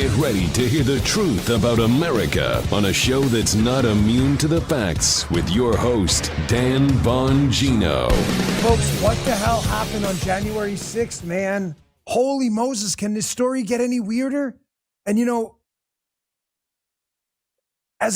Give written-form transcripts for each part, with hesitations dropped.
Get ready to hear the truth about America on a show that's not immune to the facts with your host, Dan Bongino. Folks, what the hell happened on January 6th, man? Holy Moses, can this story get any weirder? And you know, I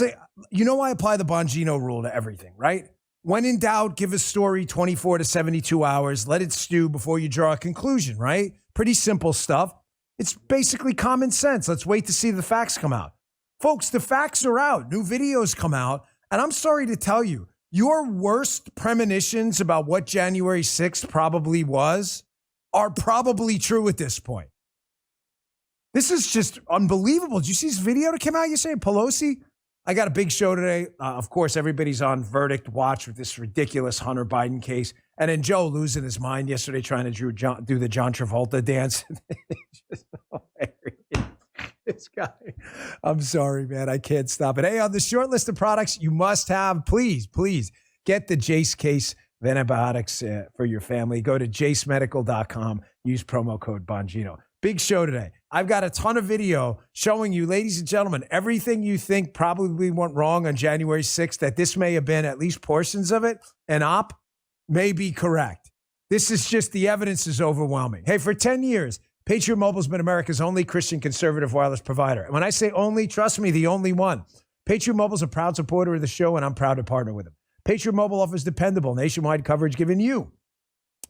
apply the Bongino rule to everything, right? When in doubt, give a story 24 to 72 hours, let it stew before you draw a conclusion, right? Pretty simple stuff. It's basically common sense. Let's wait to see the facts come out. Folks, the facts are out. New videos come out. And I'm sorry to tell you, your worst premonitions about what January 6th probably was are probably true at this point. This is just unbelievable. Did you see this video that came out yesterday? Pelosi? I got a big show today. Of course, everybody's on verdict watch with this ridiculous Hunter Biden case. And then Joe losing his mind yesterday trying to do the John Travolta dance. Just hilarious. This guy. I'm sorry, man. I can't stop it. Hey, on the short list of products you must have, please get the Jace case of antibiotics for your family. Go to jacemedical.com. Use promo code Bongino. Big show today. I've got a ton of video showing you, ladies and gentlemen, everything you think probably went wrong on January 6th, that this may have been at least portions of it, an op, may be correct. This is just, the evidence is overwhelming. Hey, for 10 years, Patriot Mobile's been America's only Christian conservative wireless provider. And when I say only, trust me, the only one. Patriot Mobile's a proud supporter of the show, and I'm proud to partner with them. Patriot Mobile offers dependable nationwide coverage, giving you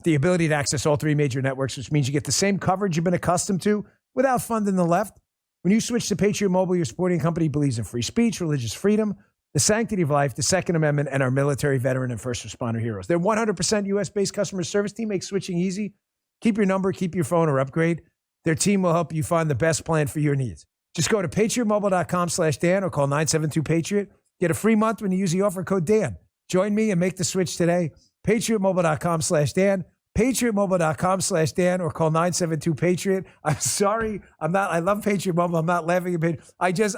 the ability to access all three major networks, which means you get the same coverage you've been accustomed to without funding the left. When you switch to Patriot Mobile, your sporting company believes in free speech, religious freedom, the sanctity of life, the Second Amendment, and our military, veteran, and first responder heroes. Their 100% U.S.-based customer service team makes switching easy. Keep your number, keep your phone, or upgrade. Their team will help you find the best plan for your needs. Just go to patriotmobile.com/Dan or call 972-PATRIOT. Get a free month when you use the offer code Dan. Join me and make the switch today. patriotmobile.com/Dan. patriotmobile.com/Dan or call 972-PATRIOT. I'm sorry. I love Patriot Mobile. I'm not laughing at Patriot.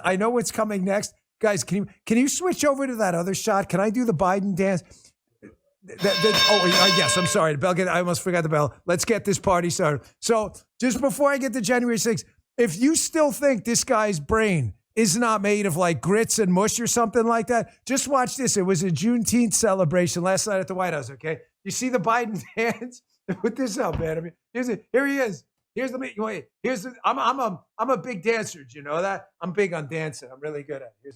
I know what's coming next. Guys, can you switch over to that other shot? Can I do the Biden dance? Yes, I'm sorry. The bell, I almost forgot the bell. Let's get this party started. So just before I get to January 6th, if you still think this guy's brain is not made of like grits and mush or something like that, just watch this. It was a Juneteenth celebration last night at the White House, okay? You see the Biden dance? Put this up, man. I mean, here he is. I'm a big dancer. Do you know that? I'm big on dancing. I'm really good at it.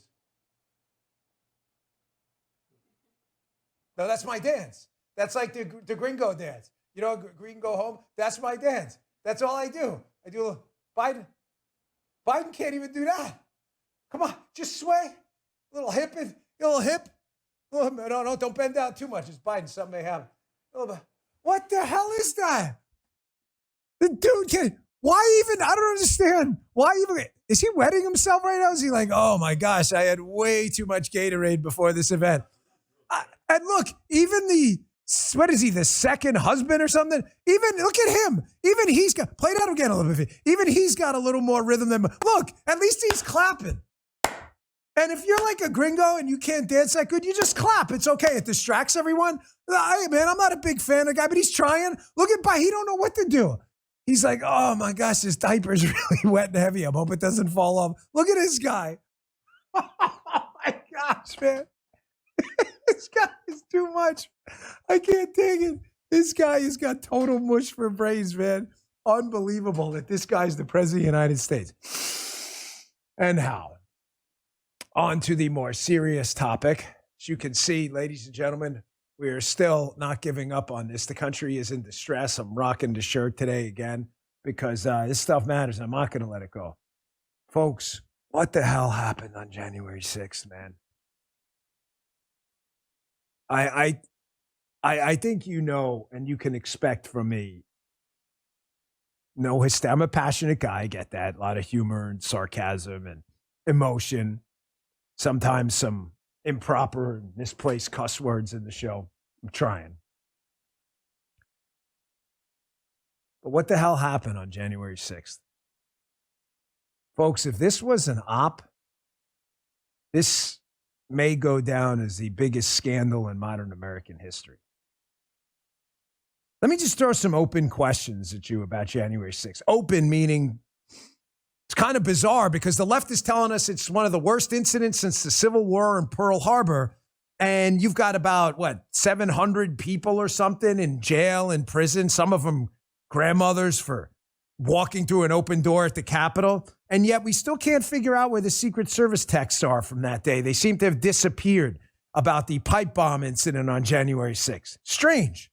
No, that's my dance. That's like the gringo dance. You know, gringo home. That's my dance. That's all I do. I do a little Biden. Biden can't even do that. Come on, just sway. A little hip. No, don't bend down too much. It's Biden. Something may happen. What the hell is that? The dude why even? I don't understand. Why even? Is he wetting himself right now? Is he like, oh my gosh, I had way too much Gatorade before this event? And look, even the second husband or something? Even, look at him. Even he's got, play that again a little bit. Even he's got a little more rhythm than, look, at least he's clapping. And if you're like a gringo and you can't dance that good, you just clap. It's okay. It distracts everyone. Hey, man, I'm not a big fan of the guy, but he's trying. Look at, he don't know what to do. He's like, oh my gosh, his diaper's really wet and heavy. I hope it doesn't fall off. Look at this guy. Oh my gosh, man. This guy is too much. I can't take it. This guy has got total mush for brains, man. Unbelievable that this guy's the president of the United States. And how? On to the more serious topic. As you can see, ladies and gentlemen, we are still not giving up on this. The country is in distress. I'm rocking the shirt today again because this stuff matters. I'm not going to let it go. Folks, what the hell happened on January 6th, man? I think you know, and you can expect from me, I'm a passionate guy. I get that. A lot of humor and sarcasm and emotion. Sometimes some improper and misplaced cuss words in the show. I'm trying. But what the hell happened on January 6th? Folks, if this was an op, this may go down as the biggest scandal in modern American history. Let me just throw some open questions at you about January 6th. Open meaning It's kind of bizarre because the left is telling us it's one of the worst incidents since the Civil War in Pearl Harbor. And you've got about, 700 people or something in jail, in prison, some of them grandmothers for walking through an open door at the Capitol. And yet we still can't figure out where the Secret Service texts are from that day. They seem to have disappeared about the pipe bomb incident on January 6th. Strange.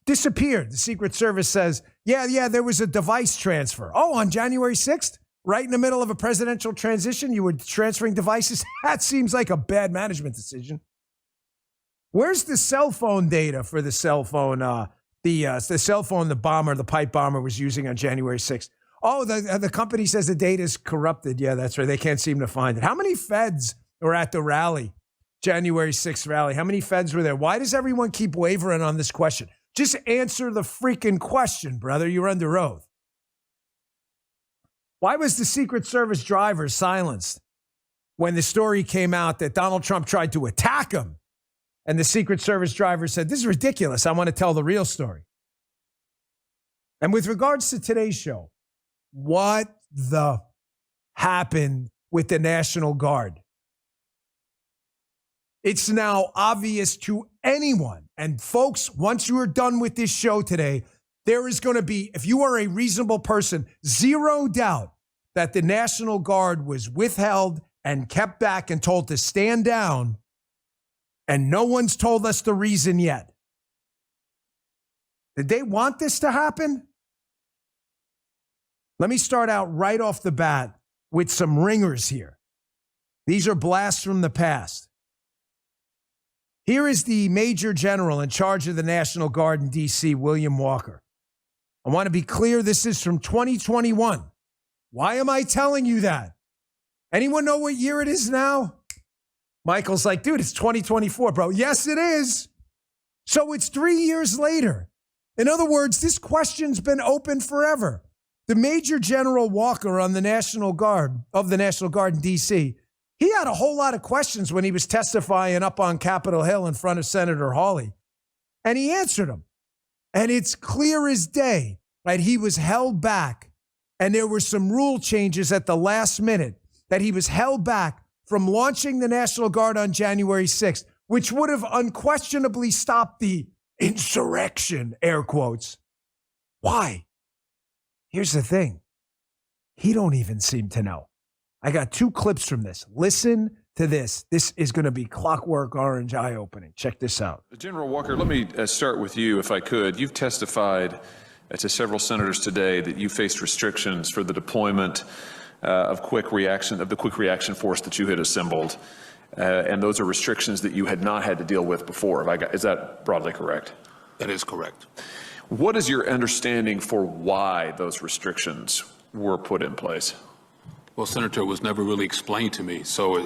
Disappeared. The Secret Service says, yeah, there was a device transfer. Oh, on January 6th? Right in the middle of a presidential transition, you were transferring devices? That seems like a bad management decision. Where's the cell phone data for the cell phone, the cell phone the pipe bomber was using on January 6th? Oh, the company says the data is corrupted. Yeah, that's right. They can't seem to find it. How many feds were at the rally, January 6th rally? How many feds were there? Why does everyone keep wavering on this question? Just answer the freaking question, brother. You're under oath. Why was the Secret Service driver silenced when the story came out that Donald Trump tried to attack him? And the Secret Service driver said, this is ridiculous. I want to tell the real story. And with regards to today's show, what the happened with the National Guard? It's now obvious to anyone. And folks, once you are done with this show today, there is going to be, if you are a reasonable person, zero doubt that the National Guard was withheld and kept back and told to stand down. And no one's told us the reason yet. Did they want this to happen? Let me start out right off the bat with some ringers here. These are blasts from the past. Here is the Major General in charge of the National Guard in D.C., William Walker. I want to be clear, this is from 2021. Why am I telling you that? Anyone know what year it is now? Michael's like, dude, it's 2024, bro. Yes, it is. So it's 3 years later. In other words, this question's been open forever. The Major General Walker on the National Guard, of the National Guard in D.C., he had a whole lot of questions when he was testifying up on Capitol Hill in front of Senator Hawley. And he answered them. And it's clear as day, right? He was held back. And there were some rule changes at the last minute that he was held back from launching the National Guard on January 6th, which would have unquestionably stopped the insurrection, air quotes. Why? Here's the thing. He don't even seem to know. I got 2 clips from this. Listen to this. This is going to be Clockwork Orange eye-opening. Check this out. General Walker, let me start with you, if I could. You've testified to several senators today that you faced restrictions for the deployment of the quick reaction force that you had assembled, and those are restrictions that you had not had to deal with before. Is that broadly correct? That is correct. What is your understanding for why those restrictions were put in place? Well, Senator, it was never really explained to me. So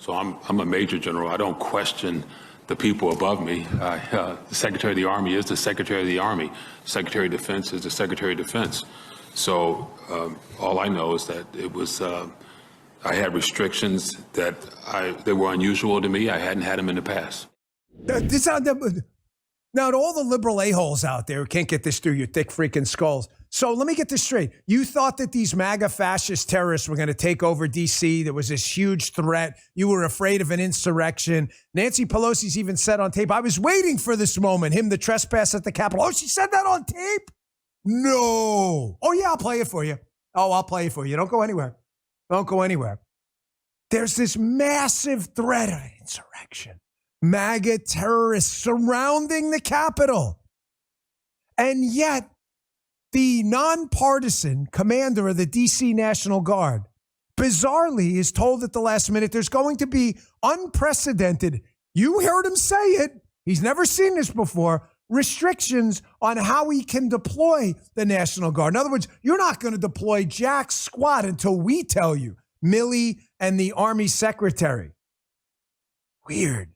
I'm a major general. I don't question the people above me. The Secretary of the Army is the Secretary of the Army. Secretary of Defense is the Secretary of Defense. So all I know is that it was I had restrictions that were unusual to me. I hadn't had them in the past. Now, to all the liberal a-holes out there who can't get this through your thick freaking skulls. So let me get this straight. You thought that these MAGA fascist terrorists were going to take over D.C. There was this huge threat. You were afraid of an insurrection. Nancy Pelosi's even said on tape, I was waiting for this moment, him to trespass at the Capitol. Oh, she said that on tape? No. Oh, yeah, I'll play it for you. Oh, I'll play it for you. Don't go anywhere. Don't go anywhere. There's this massive threat of insurrection. MAGA terrorists surrounding the Capitol. And yet, the nonpartisan commander of the D.C. National Guard bizarrely is told at the last minute there's going to be unprecedented, you heard him say it, he's never seen this before, restrictions on how he can deploy the National Guard. In other words, you're not going to deploy jack squat until we tell you, Milley and the Army Secretary. Weird.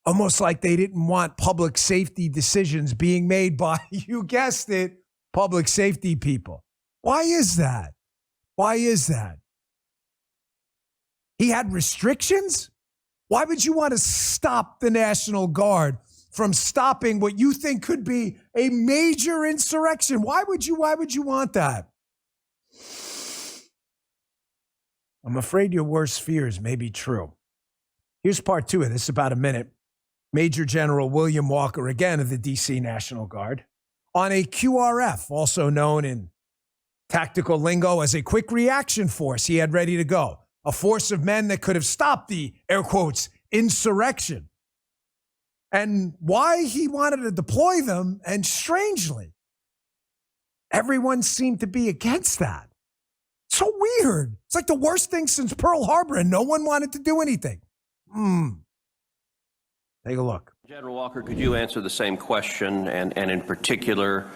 Almost like they didn't want public safety decisions being made by, you guessed it, public safety people. Why is that? Why is that? He had restrictions? Why would you want to stop the National Guard from stopping what you think could be a major insurrection? Why would you want that? I'm afraid your worst fears may be true. Here's part 2 of this, about a minute. Major General William Walker, again of the D.C. National Guard, on a QRF, also known in tactical lingo as a quick reaction force he had ready to go. A force of men that could have stopped the, air quotes, insurrection. And why he wanted to deploy them, and strangely, everyone seemed to be against that. So weird. It's like the worst thing since Pearl Harbor, and no one wanted to do anything. Take a look. General Walker, could you answer the same question, and in particular,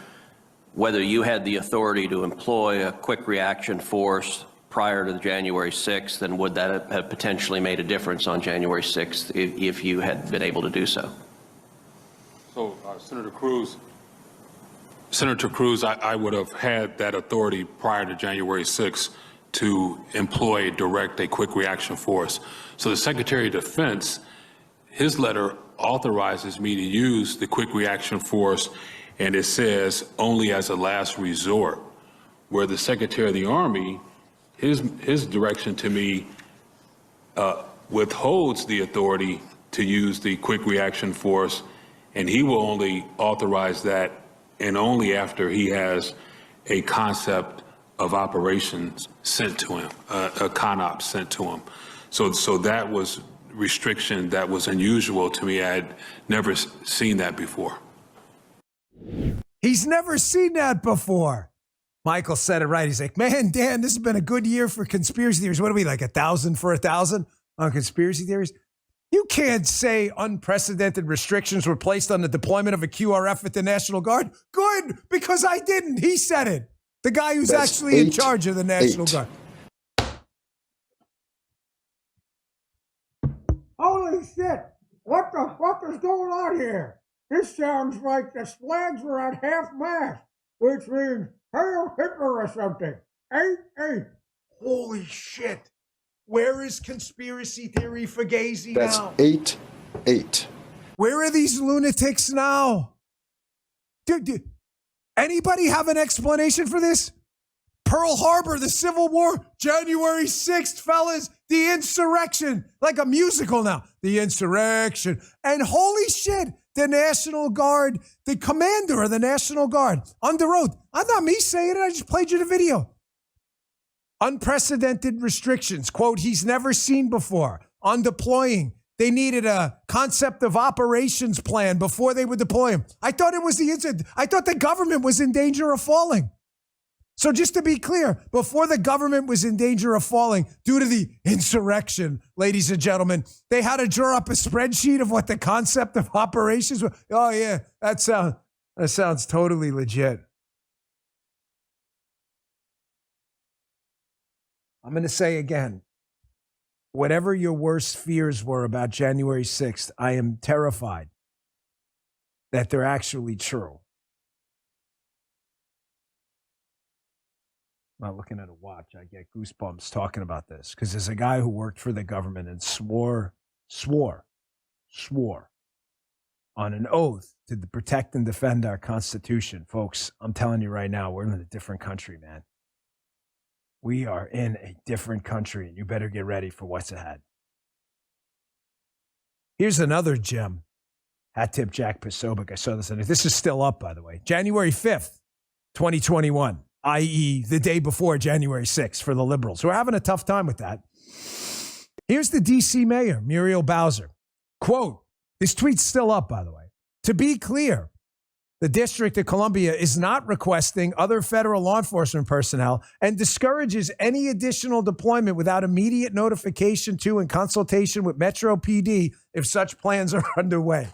whether you had the authority to employ a quick reaction force prior to the January 6th, and would that have potentially made a difference on January 6th if you had been able to do so? So, Senator Cruz, I would have had that authority prior to January 6th to employ, direct a quick reaction force. So the Secretary of Defense, his letter authorizes me to use the quick reaction force, and it says only as a last resort, where the Secretary of the Army, his direction to me withholds the authority to use the quick reaction force, and he will only authorize that and only after he has a concept of operations sent to him, a CONOP sent to him. So that was restriction that was unusual to me. I had never seen that before. He's never seen that before. Michael said it right. He's like, man, Dan, this has been a good year for conspiracy theories. What are we, like 1,000 for 1,000 on conspiracy theories? You can't say unprecedented restrictions were placed on the deployment of a QRF at the National Guard. Good, because I didn't. He said it. The guy who's actually in charge of the National Guard. Holy shit. What the fuck is going on here? This sounds like the flags were at half-mast, which means Hail Hitler or something. 8-8. Holy shit. Where is conspiracy theory for Fugazi now? That's 8-8. Where are these lunatics now? Dude, anybody have an explanation for this? Pearl Harbor, the Civil War, January 6th, fellas, the insurrection, like a musical now, the insurrection. And holy shit, the National Guard, the commander of the National Guard, under oath. I'm not me saying it, I just played you the video. Unprecedented restrictions, quote, he's never seen before on deploying. They needed a concept of operations plan before they would deploy him. I thought the government was in danger of falling. So just to be clear, before the government was in danger of falling due to the insurrection, ladies and gentlemen, they had to draw up a spreadsheet of what the concept of operations were. Oh yeah, that sounds totally legit. I'm going to say again, whatever your worst fears were about January 6th, I am terrified that they're actually true. I'm not looking at a watch. I get goosebumps talking about this because there's a guy who worked for the government and swore on an oath to protect and defend our Constitution. Folks, I'm telling you right now, we're in a different country, man. We are in a different country, and you better get ready for what's ahead. Here's another gem. Hat tip Jack Posobiec. I saw this. This is still up, by the way. January 5th, 2021, i.e. the day before January 6th for the liberals. We're having a tough time with that. Here's the D.C. mayor, Muriel Bowser. Quote, this tweet's still up, by the way. To be clear, the District of Columbia is not requesting other federal law enforcement personnel and discourages any additional deployment without immediate notification to and consultation with Metro PD if such plans are underway.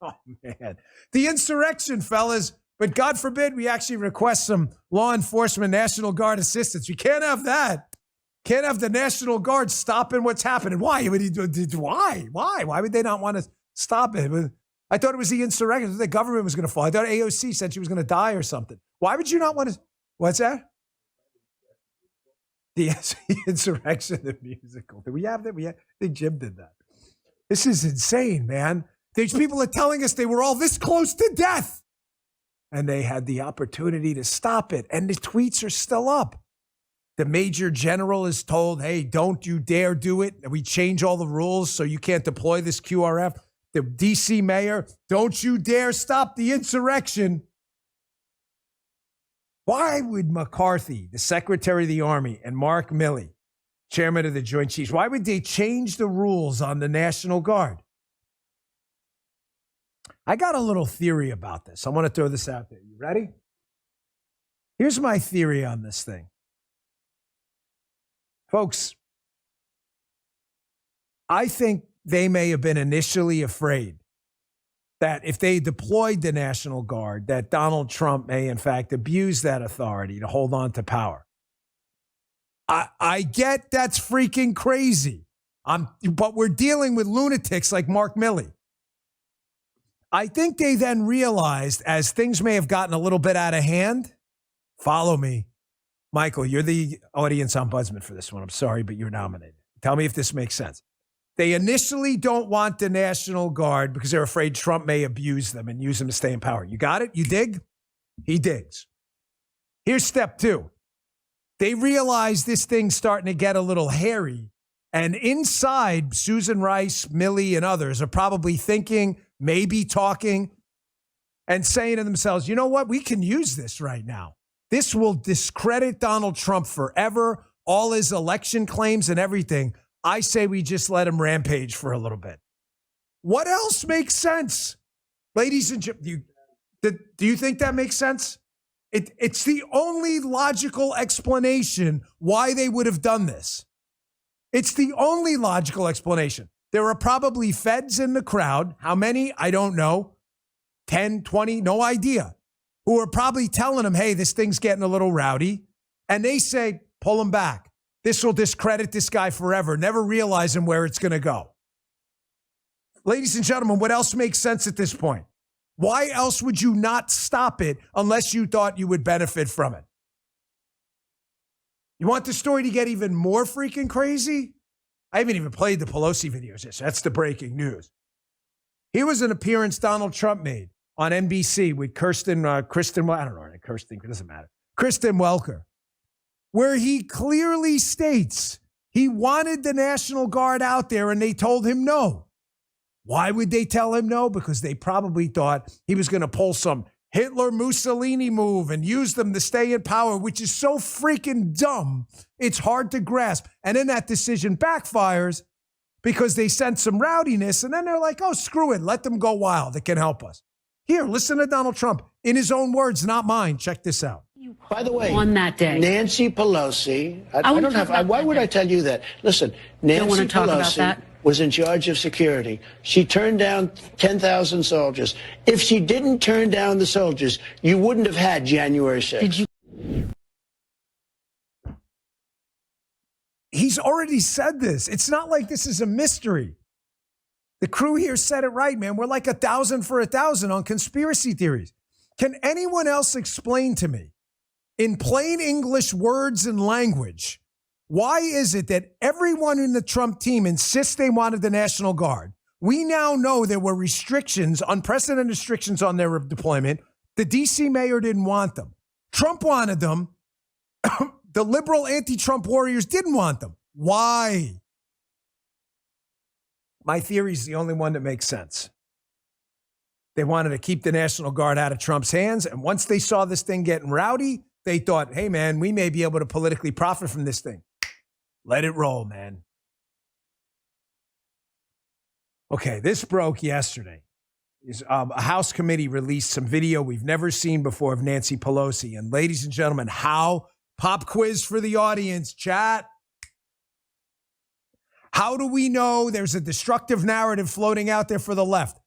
Oh, man. The insurrection, fellas. But God forbid we actually request some law enforcement National Guard assistance. We can't have that. Can't have the National Guard stopping what's happening. Why? Why would they not want to stop it? I thought it was the insurrection. The government was going to fall. I thought AOC said she was going to die or something. Why would you not want to? What's that? The insurrection, the musical. Did we have that? I think Jim did that. This is insane, man. These people are telling us they were all this close to death. And they had the opportunity to stop it. And the tweets are still up. The major general is told, hey, don't you dare do it. We change all the rules so you can't deploy this QRF. The DC mayor, don't you dare stop the insurrection. Why would McCarthy, the Secretary of the Army, and Mark Milley, Chairman of the Joint Chiefs, why would they change the rules on the National Guard? I got a little theory about this. I want to throw this out there. You ready? Here's my theory on this thing. Folks, I think they may have been initially afraid that if they deployed the National Guard, that Donald Trump may, in fact, abuse that authority to hold on to power. I get that's freaking crazy. But we're dealing with lunatics like Mark Milley. I think they then realized, as things may have gotten a little bit out of hand, follow me. Michael, you're the audience ombudsman for this one. I'm sorry, but you're nominated. Tell me if this makes sense. They initially don't want the National Guard because they're afraid Trump may abuse them and use them to stay in power. You got it? You dig? He digs. Here's step two. They realize this thing's starting to get a little hairy. And inside, Susan Rice, Milley, and others are probably thinking, maybe talking, and saying to themselves, you know what? We can use this right now. This will discredit Donald Trump forever, all his election claims and everything. I say we just let him rampage for a little bit. What else makes sense? Ladies and gentlemen, do you think that makes sense? It's the only logical explanation why they would have done this. It's the only logical explanation. There are probably feds in the crowd. How many? I don't know. 10, 20, no idea. Who are probably telling them, hey, this thing's getting a little rowdy. And they say, pull him back. This will discredit this guy forever, never realizing where it's going to go. Ladies and gentlemen, what else makes sense at this point? Why else would you not stop it unless you thought you would benefit from it? You want the story to get even more freaking crazy? I haven't even played the Pelosi videos yet. So that's the breaking news. Here was an appearance Donald Trump made on NBC with Kristen, I don't know, Kirsten, it doesn't matter. Kristen Welker, where he clearly states he wanted the National Guard out there and they told him no. Why would they tell him no? Because they probably thought he was going to pull some Hitler Mussolini move and use them to stay in power, which is so freaking dumb, it's hard to grasp. And then that decision backfires because they sense some rowdiness and then they're like, oh, screw it, let them go wild. It can help us. Here, listen to Donald Trump in his own words, not mine. Check this out. By the way, on that day, Nancy Pelosi, I don't have, why would I tell you that? Listen, Nancy Pelosi was in charge of security. She turned down 10,000 soldiers. If she didn't turn down the soldiers, you wouldn't have had January 6th. Did you? He's already said this. It's not like this is a mystery. The crew here said it right, man. We're like 1,000 for 1,000 on conspiracy theories. Can anyone else explain to me, in plain English words and language, why is it that everyone in the Trump team insists they wanted the National Guard? We now know there were restrictions, unprecedented restrictions on their deployment. The DC mayor didn't want them. Trump wanted them. The liberal anti-Trump warriors didn't want them. Why? My theory is the only one that makes sense. They wanted to keep the National Guard out of Trump's hands. And once they saw this thing getting rowdy, they thought, hey, man, we may be able to politically profit from this thing. Let it roll, man. Okay, this broke yesterday. A House committee released some video we've never seen before of Nancy Pelosi. And ladies and gentlemen, pop quiz for the audience, chat. How do we know there's a destructive narrative floating out there for the left?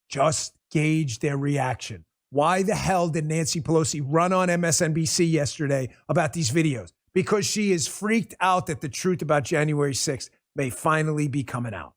Just gauge their reaction. Why the hell did Nancy Pelosi run on MSNBC yesterday about these videos? Because she is freaked out that the truth about January 6th may finally be coming out.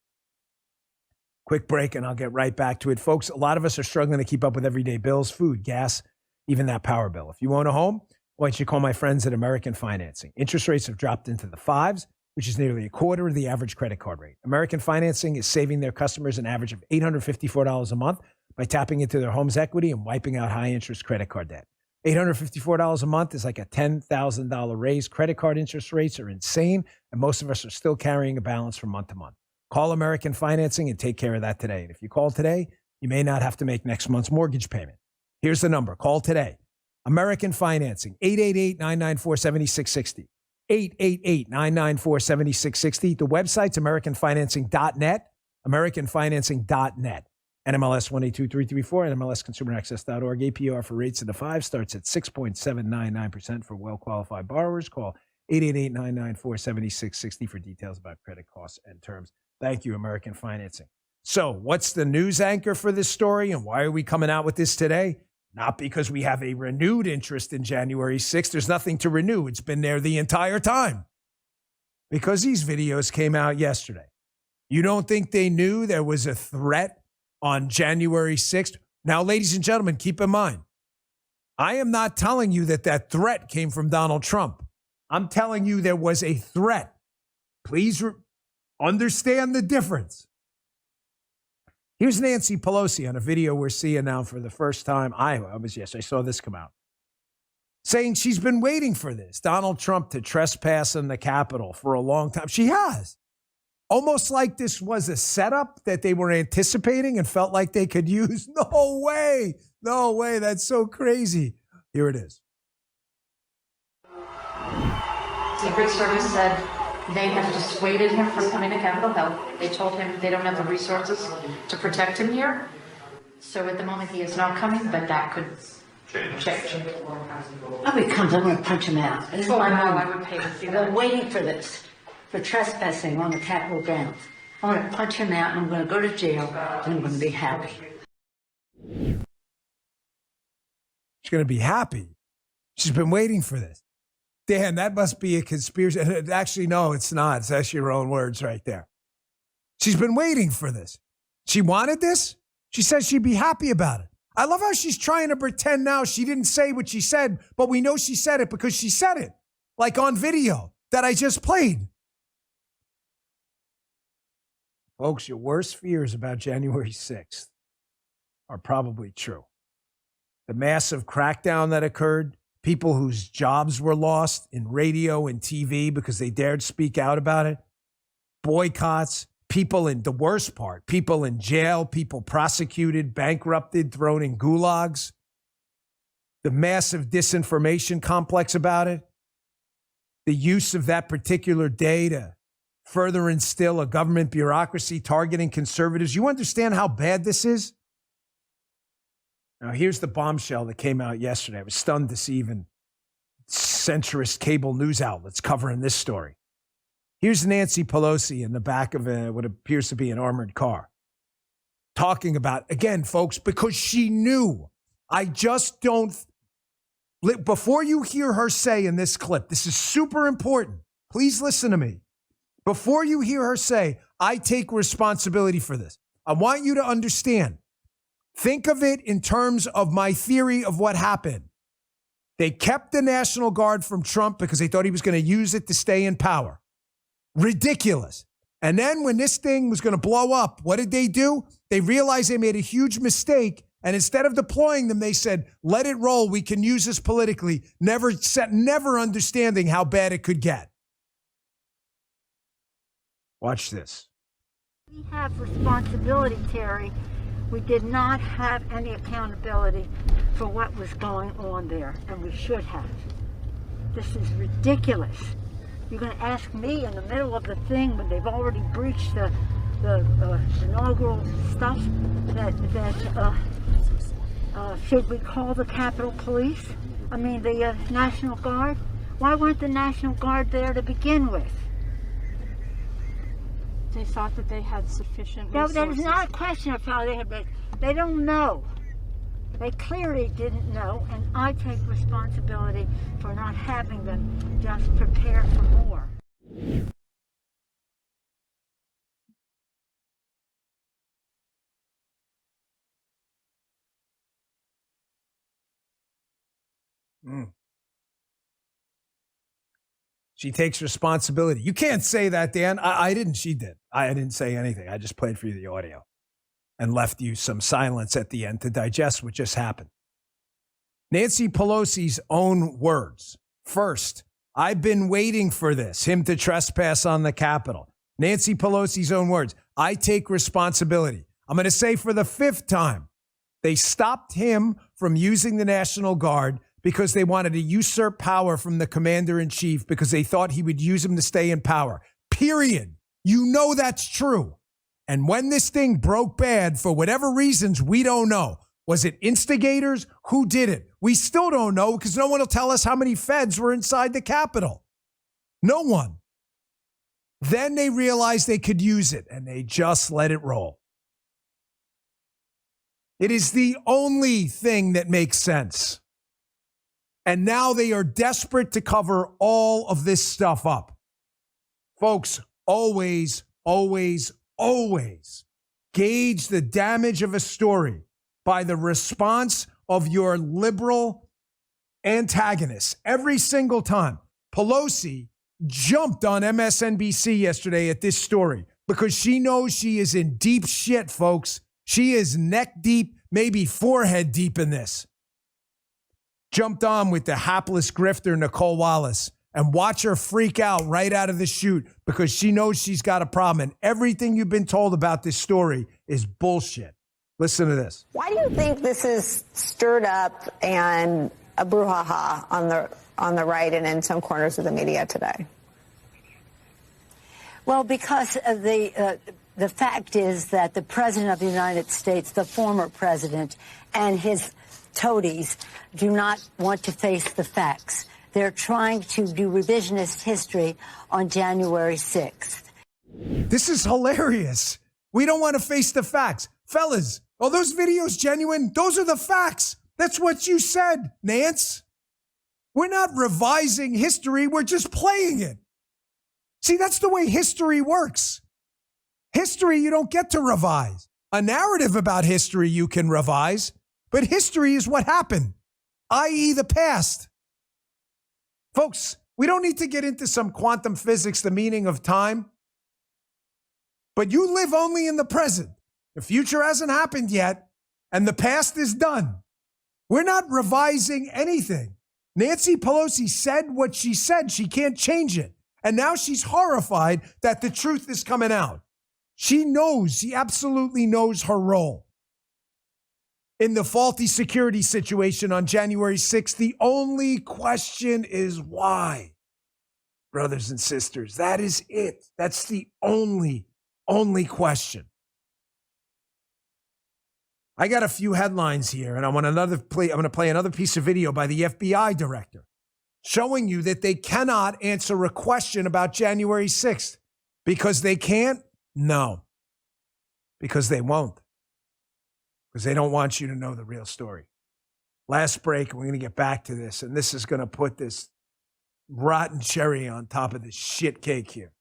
Quick break and I'll get right back to it. Folks, a lot of us are struggling to keep up with everyday bills, food, gas, even that power bill. If you own a home, why don't you call my friends at American Financing? Interest rates have dropped into the 5s, which is nearly a quarter of the average credit card rate. American Financing is saving their customers an average of $854 a month by tapping into their home's equity and wiping out high-interest credit card debt. $854 a month is like a $10,000 raise. Credit card interest rates are insane, and most of us are still carrying a balance from month to month. Call American Financing and take care of that today. And if you call today, you may not have to make next month's mortgage payment. Here's the number. Call today. American Financing, 888-994-7660. 888-994-7660. The website's americanfinancing.net, americanfinancing.net. NMLS 182334, NMLSconsumeraccess.org. APR for rates in the 5 starts at 6.799% for well-qualified borrowers. Call 888-994-7660 for details about credit costs and terms. Thank you, American Financing. So what's the news anchor for this story, and why are we coming out with this today? Not because we have a renewed interest in January 6th. There's nothing to renew. It's been there the entire time. Because these videos came out yesterday. You don't think they knew there was a threat on January 6th? Now, ladies and gentlemen, keep in mind, I am not telling you that that threat came from Donald Trump. I'm telling you there was a threat. Please understand the difference. Here's Nancy Pelosi on a video we're seeing now for the first time. I saw this come out, saying she's been waiting for this, Donald Trump to trespass in the Capitol for a long time. She has. Almost like this was a setup that they were anticipating and felt like they could use. No way. No way. That's so crazy. Here it is. Secret Service said they have dissuaded him from coming to Capitol Hill. They told him they don't have the resources to protect him here. So at the moment he is not coming, but that could change. Oh, he comes, I'm going to punch him out. Oh, no, I would pay to see that. I'm waiting for this, for trespassing on the Capitol grounds. I'm going to punch him out, and I'm going to go to jail, and I'm going to be happy. She's going to be happy. She's been waiting for this. Dan, that must be a conspiracy. Actually, no, it's not. It's actually your own words right there. She's been waiting for this. She wanted this. She says she'd be happy about it. I love how she's trying to pretend now she didn't say what she said, but we know she said it because she said it, like on video that I just played. Folks, your worst fears about January 6th are probably true. The massive crackdown that occurred, people whose jobs were lost in radio and TV because they dared speak out about it, boycotts, people in the worst part, people in jail, people prosecuted, bankrupted, thrown in gulags, the massive disinformation complex about it, the use of that particular day to further instill a government bureaucracy targeting conservatives. You understand how bad this is? Now, here's the bombshell that came out yesterday. I was stunned to see even centrist cable news outlets covering this story. Here's Nancy Pelosi in the back of what appears to be an armored car, talking about, again, folks, because she knew. I just don't, before you hear her say in this clip, this is super important. Please listen to me. Before you hear her say, I take responsibility for this, I want you to understand. Think of it in terms of my theory of what happened. They kept the National Guard from Trump because they thought he was going to use it to stay in power. Ridiculous. And then when this thing was going to blow up, what did they do? They realized they made a huge mistake. And instead of deploying them, they said, let it roll. We can use this politically, never understanding how bad it could get. Watch this. We have responsibility, Terry. We did not have any accountability for what was going on there, and we should have. This is ridiculous. You're going to ask me in the middle of the thing when they've already breached the inaugural stuff that should we call the Capitol Police? I mean, the National Guard? Why weren't the National Guard there to begin with? They thought that they had sufficient No, resources. that is not a question of how they had been. They don't know. They clearly didn't know, and I take responsibility for not having them just prepare for more. She takes responsibility. You can't say that, Dan. I didn't. She did. I didn't say anything. I just played for you the audio and left you some silence at the end to digest what just happened. Nancy Pelosi's own words. First, I've been waiting for this, him to trespass on the Capitol. Nancy Pelosi's own words. I take responsibility. I'm going to say for the 5th time, they stopped him from using the National Guard because they wanted to usurp power from the commander-in-chief because they thought he would use him to stay in power. Period. You know that's true. And when this thing broke bad, for whatever reasons, we don't know. Was it instigators? Who did it? We still don't know because no one will tell us how many feds were inside the Capitol. No one. Then they realized they could use it, and they just let it roll. It is the only thing that makes sense. And now they are desperate to cover all of this stuff up. Folks, always, always, always gauge the damage of a story by the response of your liberal antagonists. Every single time. Pelosi jumped on MSNBC yesterday at this story because she knows she is in deep shit, folks. She is neck deep, maybe forehead deep in this. Jumped on with the hapless grifter, Nicole Wallace, and watch her freak out right out of the chute because she knows she's got a problem. And everything you've been told about this story is bullshit. Listen to this. Why do you think this is stirred up and a brouhaha on the right and in some corners of the media today? Well, because of the fact is that the President of the United States, the former president, and his toadies do not want to face the facts. They're trying to do revisionist history on January 6th. This is hilarious. We don't want to face the facts. Fellas, are those videos genuine? Those are the facts. That's what you said, Nance. We're not revising history. We're just playing it. See, that's the way history works. History, you don't get to revise. A narrative about history you can revise, but history is what happened, i.e. the past. Folks, we don't need to get into some quantum physics, the meaning of time, but you live only in the present. The future hasn't happened yet, and the past is done. We're not revising anything. Nancy Pelosi said what she said. She can't change it. And now she's horrified that the truth is coming out. She knows, she absolutely knows her role. In the faulty security situation on January 6th, the only question is why. Brothers and sisters, that is it. That's the only question. I got a few headlines here, and I'm going to play another piece of video by the FBI director showing you that they cannot answer a question about January 6th. Because they can't? No. Because they won't. Because they don't want you to know the real story. Last break, we're going to get back to this, and this is going to put this rotten cherry on top of this shit cake here.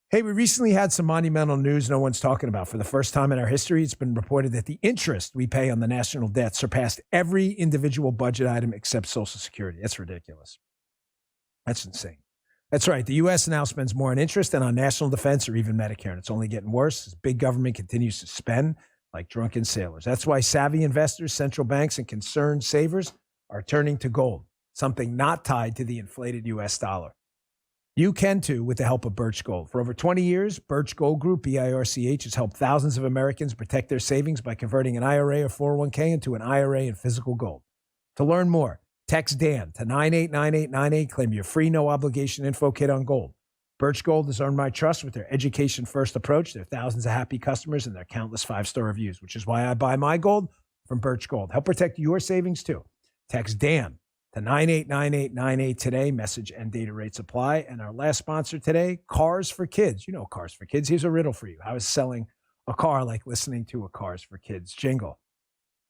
Hey, we recently had some monumental news no one's talking about. For the first time in our history, it's been reported that the interest we pay on the national debt surpassed every individual budget item except Social Security. That's ridiculous. That's insane. That's right. The U.S. now spends more on interest than on national defense or even Medicare, and it's only getting worse as big government continues to spend like drunken sailors. That's why savvy investors, central banks, and concerned savers are turning to gold, something not tied to the inflated U.S. dollar. You can too with the help of Birch Gold. For over 20 years, Birch Gold Group, BIRCH, has helped thousands of Americans protect their savings by converting an IRA or 401k into an IRA in physical gold. To learn more, text Dan to 989898. Claim your free no-obligation info kit on gold. Birch Gold has earned my trust with their education-first approach. There are thousands of happy customers and their countless 5-star reviews, which is why I buy my gold from Birch Gold. Help protect your savings too. Text Dan to 989898 today. Message and data rates apply. And our last sponsor today, Cars for Kids. You know Cars for Kids. Here's a riddle for you. How is selling a car like listening to a Cars for Kids jingle?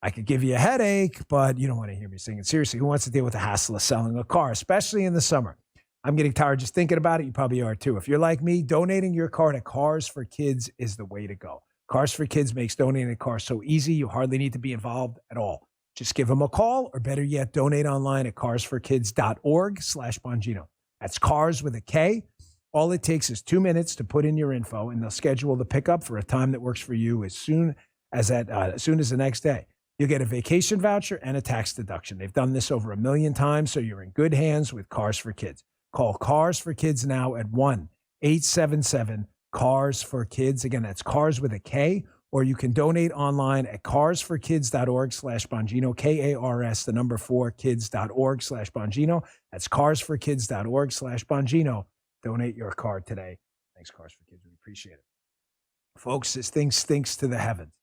I could give you a headache, but you don't want to hear me singing. Seriously, who wants to deal with the hassle of selling a car, especially in the summer? I'm getting tired just thinking about it. You probably are too. If you're like me, donating your car to Cars for Kids is the way to go. Cars for Kids makes donating a car so easy, you hardly need to be involved at all. Just give them a call, or better yet, donate online at carsforkids.org/Bongino. That's cars with a K. All it takes is 2 minutes to put in your info, and they'll schedule the pickup for a time that works for you as soon as the next day. You'll get a vacation voucher and a tax deduction. They've done this over 1 million times, so you're in good hands with Cars for Kids. Call Cars for Kids now at 1-877-CARS-FOR-KIDS. Again, that's cars with a K, or you can donate online at carsforkids.org/Bongino, KARS, the number 4, kids.org/Bongino. That's carsforkids.org/Bongino. Donate your car today. Thanks, Cars for Kids. We appreciate it. Folks, this thing stinks to the heavens.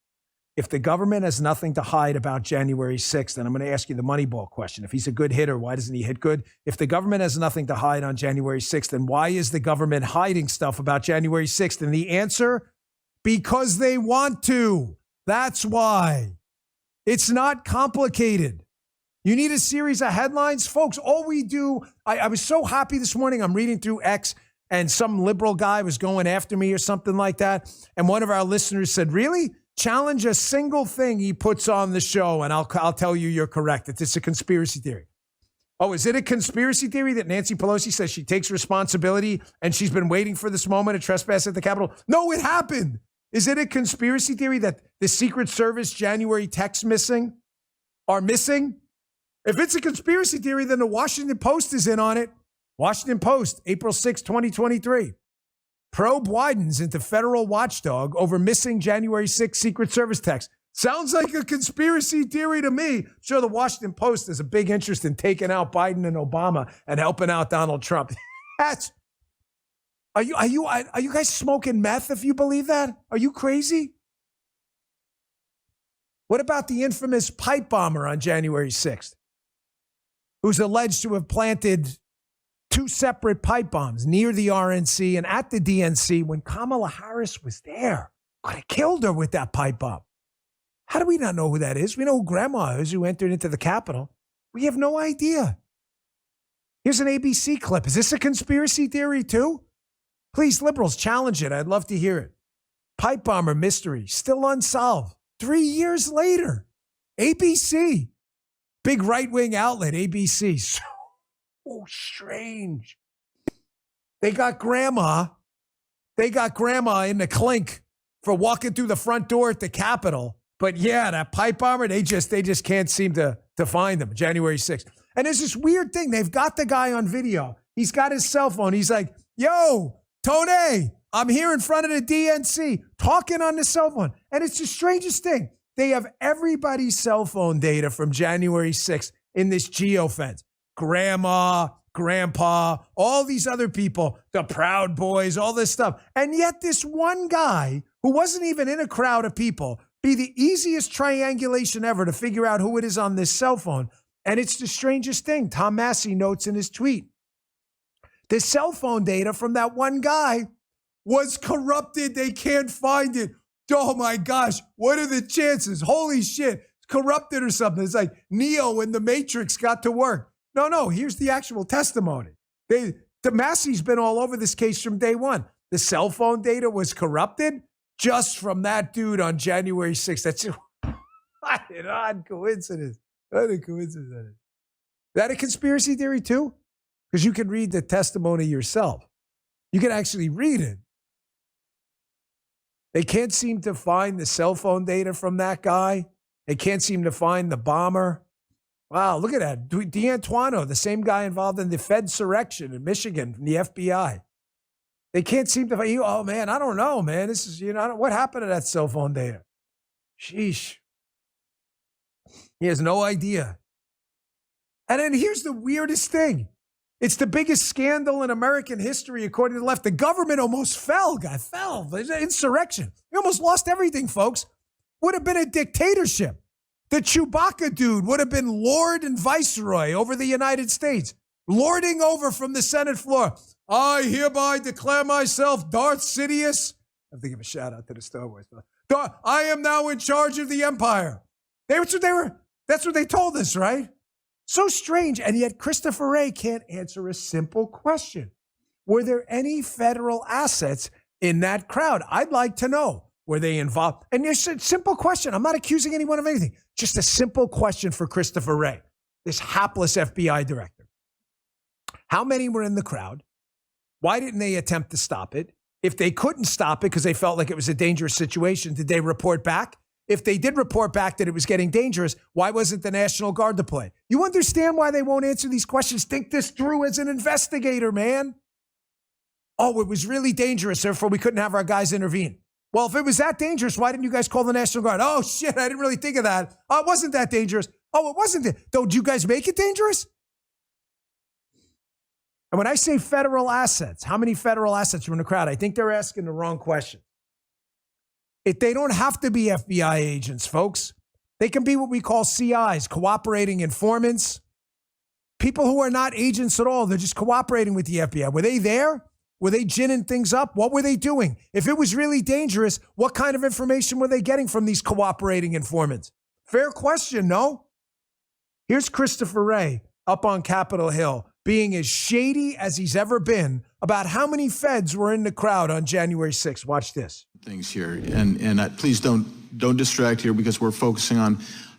If the government has nothing to hide about January 6th, then I'm going to ask you the Moneyball question. If he's a good hitter, why doesn't he hit good? If the government has nothing to hide on January 6th, then why is the government hiding stuff about January 6th? And the answer, because they want to. That's why. It's not complicated. You need a series of headlines. Folks, all we do, I was so happy this morning. I'm reading through X, and some liberal guy was going after me or something like that. And one of our listeners said, really? Challenge a single thing he puts on the show, and I'll tell you you're correct. It's a conspiracy theory. Oh, is it a conspiracy theory that Nancy Pelosi says she takes responsibility and she's been waiting for this moment to trespass at the Capitol? No, it happened. Is it a conspiracy theory that the Secret Service January texts are missing? If it's a conspiracy theory, then the Washington Post is in on it. Washington Post, April 6, 2023. Probe widens into federal watchdog over missing January 6 Secret Service text. Sounds like a conspiracy theory to me. Sure, the Washington Post has a big interest in taking out Biden and Obama and helping out Donald Trump. Are you guys smoking meth if you believe that? Are you crazy? What about the infamous pipe bomber on January 6th, who's alleged to have planted 2 separate pipe bombs near the RNC and at the DNC when Kamala Harris was there? Could have killed her with that pipe bomb. How do we not know who that is? We know who Grandma is, who entered into the Capitol. We have no idea. Here's an ABC clip. Is this a conspiracy theory too? Please, liberals, challenge it. I'd love to hear it. Pipe bomber mystery still unsolved 3 years later. ABC, big right-wing outlet, ABC. So strange. They got grandma in the clink for walking through the front door at the Capitol. But yeah, that pipe bomber, they just can't seem to find them. January 6th. And there's this weird thing. They've got the guy on video. He's got his cell phone. He's like, yo, Tony, I'm here in front of the DNC talking on the cell phone. And it's the strangest thing. They have everybody's cell phone data from January 6th in this geofence. Grandma, grandpa, all these other people, the Proud Boys, all this stuff. And yet this one guy who wasn't even in a crowd of people be the easiest triangulation ever to figure out who it is on this cell phone. And it's the strangest thing. Tom Massey notes in his tweet, the cell phone data from that one guy was corrupted. They can't find it. Oh my gosh, what are the chances? Holy shit, it's corrupted or something. It's like Neo in the Matrix got to work. No, here's the actual testimony. The Massey's been all over this case from day one. The cell phone data was corrupted just from that dude on January 6th. That's what an odd coincidence. What a coincidence that is. That a conspiracy theory too? Because you can read the testimony yourself. You can actually read it. They can't seem to find the cell phone data from that guy. They can't seem to find the bomber. Wow, look at that. D'Antuono, the same guy involved in the Fedsurrection in Michigan from the FBI. They can't seem to find you. Oh, man, I don't know, man. This is, what happened to that cell phone data? Sheesh. He has no idea. And then here's the weirdest thing. It's the biggest scandal in American history, according to the left. The government almost fell. There's an insurrection. We almost lost everything, folks. Would have been a dictatorship. The Chewbacca dude would have been Lord and Viceroy over the United States, lording over from the Senate floor. I hereby declare myself Darth Sidious. I have to give a shout out to the Star Wars. I am now in charge of the empire. That's what they told us, right? So strange. And yet Christopher Wray can't answer a simple question. Were there any federal assets in that crowd? I'd like to know. Were they involved? And it's a simple question. I'm not accusing anyone of anything. Just a simple question for Christopher Wray, this hapless FBI director. How many were in the crowd? Why didn't they attempt to stop it? If they couldn't stop it because they felt like it was a dangerous situation, did they report back? if they did report back that it was getting dangerous, why wasn't the National Guard deployed? You understand why they won't answer these questions? Think this through as an investigator, man. Oh, it was really dangerous, therefore we couldn't have our guys intervene. Well, if it was that dangerous, why didn't you guys call the National Guard? Oh, shit, I didn't really think of that. Oh, it wasn't that dangerous. Oh, it wasn't. Did you guys make it dangerous? And when I say federal assets, how many federal assets are in the crowd? I think they're asking the wrong question. If they don't have to be FBI agents, folks. They can be what we call CIs, cooperating informants. People who are not agents at all. They're just cooperating with the FBI. Were they there? Were they ginning things up? What were they doing? If it was really dangerous, what kind of information were they getting from these cooperating informants? Fair question, no? Here's Christopher Wray up on Capitol Hill being as shady as he's ever been about how many feds were in the crowd on January 6th. Watch this. Things here, and please don't distract here because we're focusing on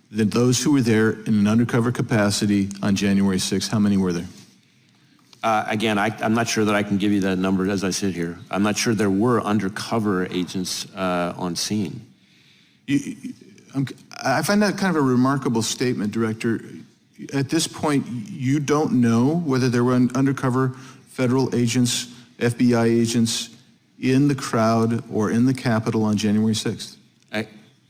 those who were there in an undercover capacity on January 6th. How many were there? Again, I'm not sure that I can give you that number as I sit here. I'm not sure there were undercover agents on scene. I find that kind of a remarkable statement, Director. At this point, you don't know whether there were undercover federal agents, FBI agents in the crowd or in the Capitol on January 6th.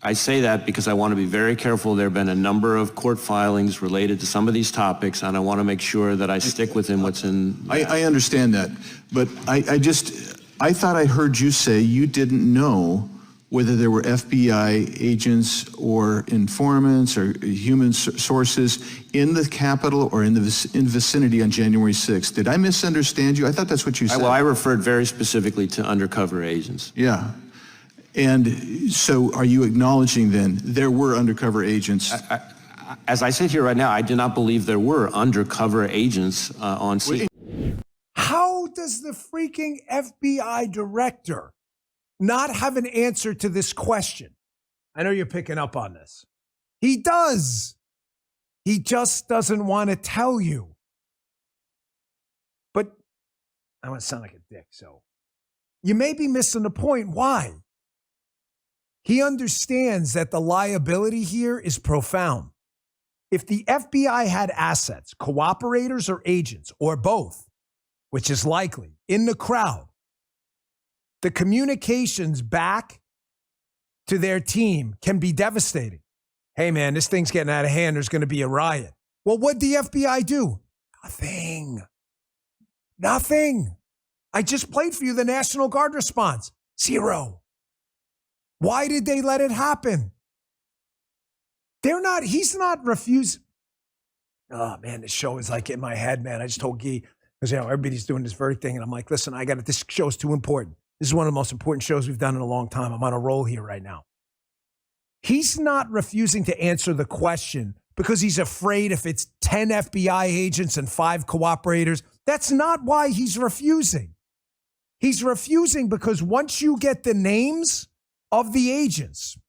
I say that because I want to be very careful. There have been a number of court filings related to some of these topics, and I want to make sure that I stick within what's in. I understand that, but I thought I heard you say you didn't know whether there were FBI agents or informants or human sources in the Capitol or in the vicinity on January 6th. Did I misunderstand you? I thought that's what you said. Well, I referred very specifically to undercover agents. Yeah. And so are you acknowledging then there were undercover agents? As I sit here right now, I do not believe there were undercover agents on scene. How does the freaking FBI director not have an answer to this question? I know you're picking up on this. He does. He just doesn't want to tell you. But I want to sound like a dick, so you may be missing the point. Why? He understands that the liability here is profound. If the FBI had assets, cooperators or agents, or both, which is likely, in the crowd, the communications back to their team can be devastating. Hey, man, this thing's getting out of hand. There's going to be a riot. Well, what'd the FBI do? Nothing. I just played for you the National Guard response. 0. Why did they let it happen? He's not refusing. Oh, man, this show is like in my head, man. I just told Guy, because everybody's doing this very thing. And I'm like, listen, this show's too important. This is one of the most important shows we've done in a long time. I'm on a roll here right now. He's not refusing to answer the question because he's afraid if it's 10 FBI agents and 5 cooperators. That's not why he's refusing. He's refusing because once you get the names of the agents,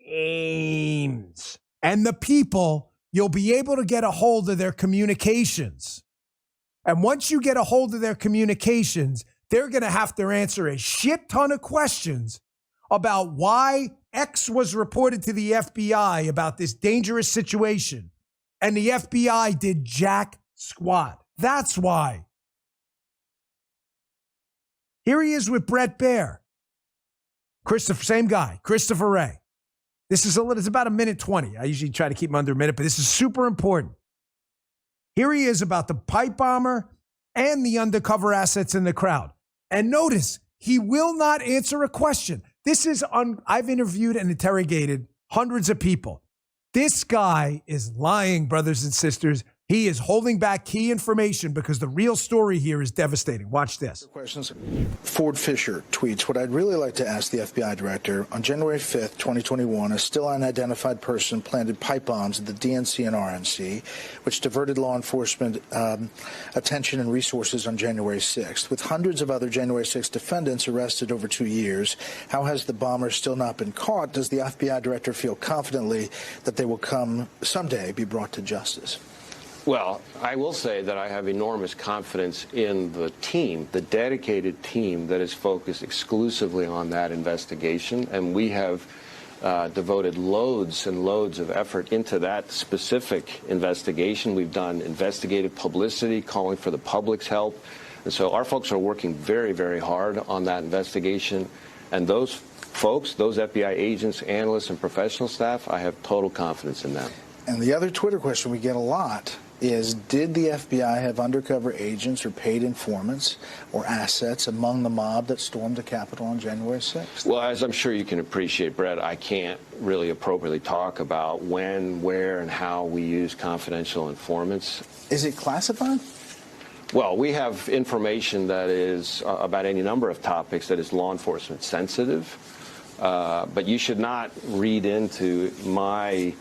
and the people, you'll be able to get a hold of their communications. And once you get a hold of their communications, they're going to have to answer a shit ton of questions about why X was reported to the FBI about this dangerous situation, and the FBI did jack squat. That's why. Here he is with Brett Baer. Same guy, Christopher Wray. It's about 1:20. I usually try to keep him under a minute, but this is super important. Here he is about the pipe bomber and the undercover assets in the crowd. And notice, he will not answer a question. I've interviewed and interrogated hundreds of people. This guy is lying, brothers and sisters. He is holding back key information because the real story here is devastating. Watch this. Questions. Ford Fisher tweets, what I'd really like to ask the FBI director, on January 5th, 2021, a still unidentified person planted pipe bombs at the DNC and RNC, which diverted law enforcement attention and resources on January 6th. With hundreds of other January 6th defendants arrested over 2 years, how has the bomber still not been caught? Does the FBI director feel confidently that they will someday be brought to justice? Well, I will say that I have enormous confidence in the team, the dedicated team that is focused exclusively on that investigation. And we have devoted loads and loads of effort into that specific investigation. We've done investigative publicity, calling for the public's help. And so our folks are working very, very hard on that investigation. And those folks, those FBI agents, analysts, and professional staff, I have total confidence in them. And the other Twitter question we get a lot is, did the FBI have undercover agents or paid informants or assets among the mob that stormed the Capitol on January 6th? Well, as I'm sure you can appreciate, Brett, I can't really appropriately talk about when, where, and how we use confidential informants. Is it classified? Well, we have information that is about any number of topics that is law enforcement sensitive, but you should not read into my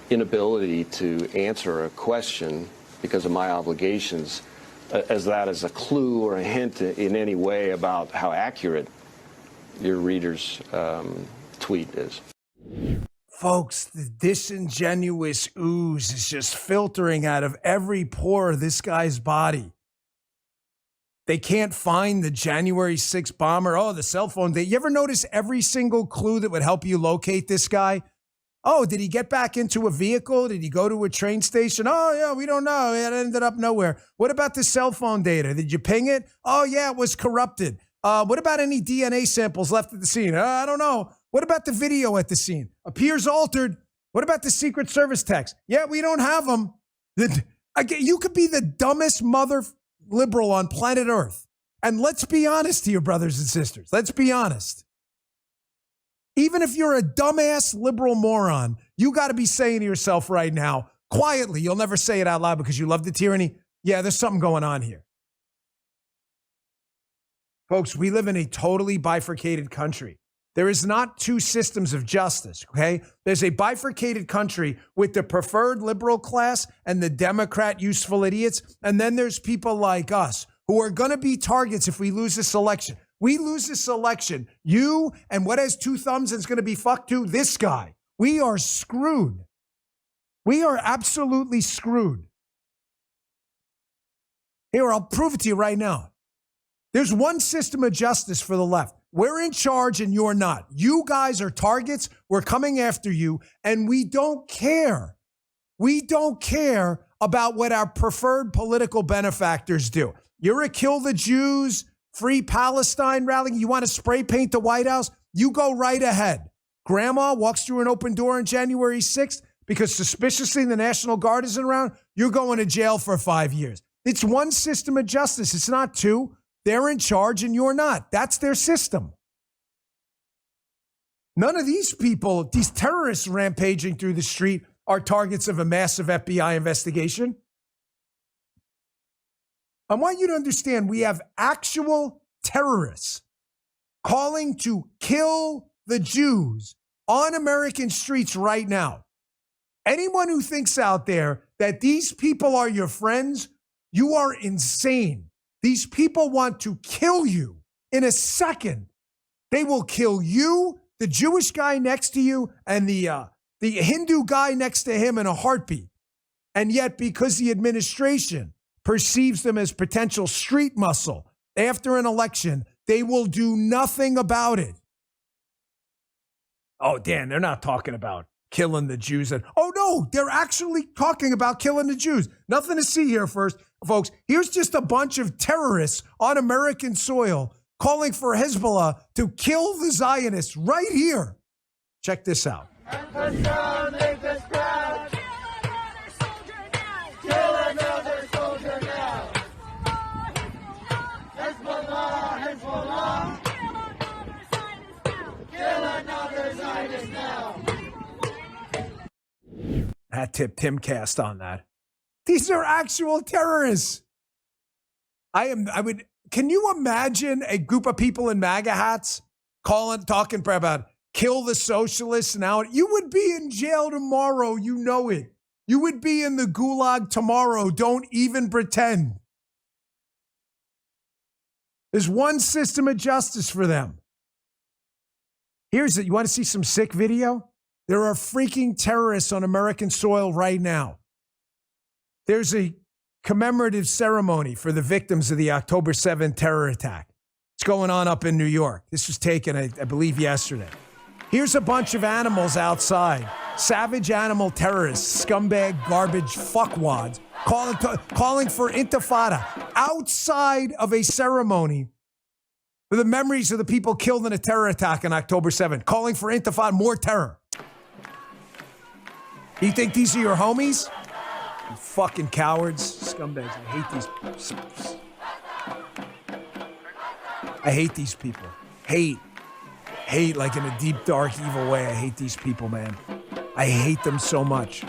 inability to answer a question because of my obligations as that as a clue or a hint in any way about how accurate your reader's tweet is. Folks, the disingenuous ooze is just filtering out of every pore of this guy's body. They can't find the January 6th bomber. Oh, the cell phone. You ever notice every single clue that would help you locate this guy? Oh, did he get back into a vehicle? Did he go to a train station? Oh, yeah, we don't know. It ended up nowhere. What about the cell phone data? Did you ping it? Oh, yeah, it was corrupted. What about any DNA samples left at the scene? I don't know. What about the video at the scene? Appears altered. What about the Secret Service text? Yeah, we don't have them. You could be the dumbest mother liberal on planet Earth. And let's be honest here, brothers and sisters. Let's be honest. Even if you're a dumbass liberal moron, you got to be saying to yourself right now, quietly, you'll never say it out loud because you love the tyranny. Yeah, there's something going on here. Folks, we live in a totally bifurcated country. There is not two systems of justice, okay? There's a bifurcated country with the preferred liberal class and the Democrat useful idiots. And then there's people like us who are going to be targets if we lose this election. We lose this election, you and what has two thumbs and is going to be fucked to, this guy. We are screwed. We are absolutely screwed. Here, I'll prove it to you right now. There's one system of justice for the left. We're in charge and you're not. You guys are targets. We're coming after you, and we don't care. We don't care about what our preferred political benefactors do. You're a kill the Jews, Free Palestine rally. You want to spray paint the White House? You go right ahead. Grandma walks through an open door on January 6th because suspiciously the National Guard isn't around. You're going to jail for 5 years. It's one system of justice. It's not two. They're in charge and you're not. That's their system. None of these people, these terrorists rampaging through the street, are targets of a massive FBI investigation. I want you to understand we have actual terrorists calling to kill the Jews on American streets right now. Anyone who thinks out there that these people are your friends, you are insane. These people want to kill you in a second. They will kill you, the Jewish guy next to you, and the Hindu guy next to him in a heartbeat. And yet, because the administration perceives them as potential street muscle after an election, they will do nothing about it. Oh, Dan, they're not talking about killing the Jews. Oh, no, they're actually talking about killing the Jews. Nothing to see here first, folks. Here's just a bunch of terrorists on American soil calling for Hezbollah to kill the Zionists right here. Check this out. Hat tip Timcast on that. These are actual terrorists. Can you imagine a group of people in MAGA hats talking about kill the socialists now? You would be in jail tomorrow. You know it. You would be in the gulag tomorrow. Don't even pretend. There's one system of justice for them. Here's it. You want to see some sick video? There are freaking terrorists on American soil right now. There's a commemorative ceremony for the victims of the October 7th terror attack. It's going on up in New York. This was taken, I believe, yesterday. Here's a bunch of animals outside. Savage animal terrorists, scumbag, garbage, fuckwads, calling for intifada outside of a ceremony for the memories of the people killed in a terror attack on October 7th, calling for intifada, more terror. You think these are your homies? You fucking cowards, scumbags. I hate these people. Hate like in a deep, dark, evil way. I hate these people, man. I hate them so much.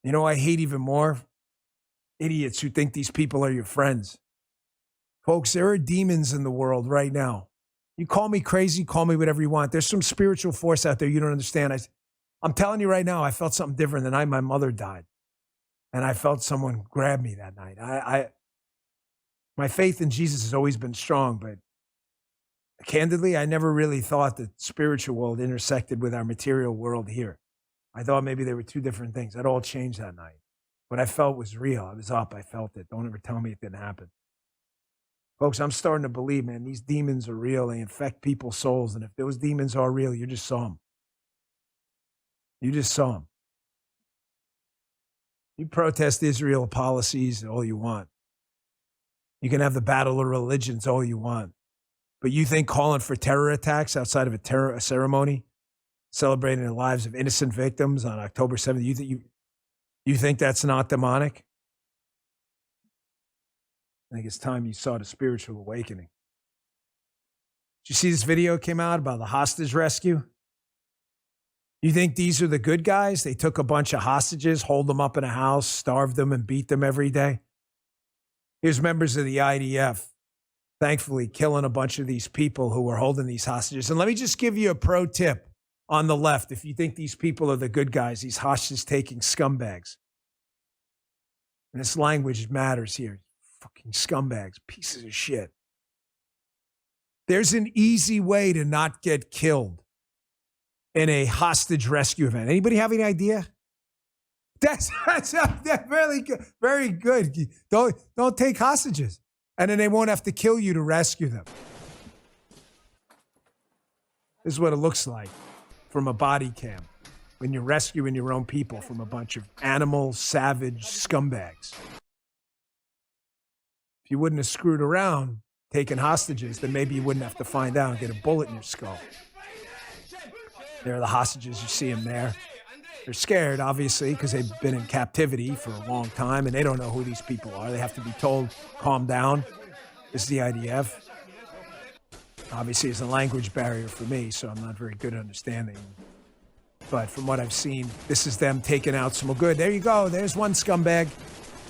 You know, I hate even more idiots who think these people are your friends. Folks, there are demons in the world right now. You call me crazy, call me whatever you want. There's some spiritual force out there you don't understand. I'm telling you right now, I felt something different the night my mother died. And I felt someone grab me that night. My faith in Jesus has always been strong, but candidly, I never really thought that spiritual world intersected with our material world here. I thought maybe they were two different things. That all changed that night. What I felt was real. I was up. I felt it. Don't ever tell me it didn't happen. Folks, I'm starting to believe, man, these demons are real. They infect people's souls. And if those demons are real, you just saw them. You just saw them. You protest Israel policies all you want. You can have the battle of religions all you want. But you think calling for terror attacks outside of a ceremony, celebrating the lives of innocent victims on October 7th, you think that's not demonic? I think it's time you saw the spiritual awakening. Did you see this video came out about the hostage rescue? You think these are the good guys? They took a bunch of hostages, hold them up in a house, starved them, and beat them every day. Here's members of the IDF, thankfully killing a bunch of these people who were holding these hostages. And let me just give you a pro tip on the left. If you think these people are the good guys, these hostage-taking scumbags. And this language matters here. Fucking scumbags, pieces of shit. There's an easy way to not get killed in a hostage rescue event. Anybody have any idea? That's really good. Very good. Don't take hostages. And then they won't have to kill you to rescue them. This is what it looks like from a body cam when you're rescuing your own people from a bunch of animal, savage scumbags. If you wouldn't have screwed around taking hostages, then maybe you wouldn't have to find out and get a bullet in your skull. There are the hostages. You see them there. They're scared, obviously, because they've been in captivity for a long time, and they don't know who these people are. They have to be told, calm down. This is the IDF. Obviously, it's a language barrier for me, so I'm not very good at understanding. But from what I've seen, this is them taking out some good. There you go. There's one scumbag.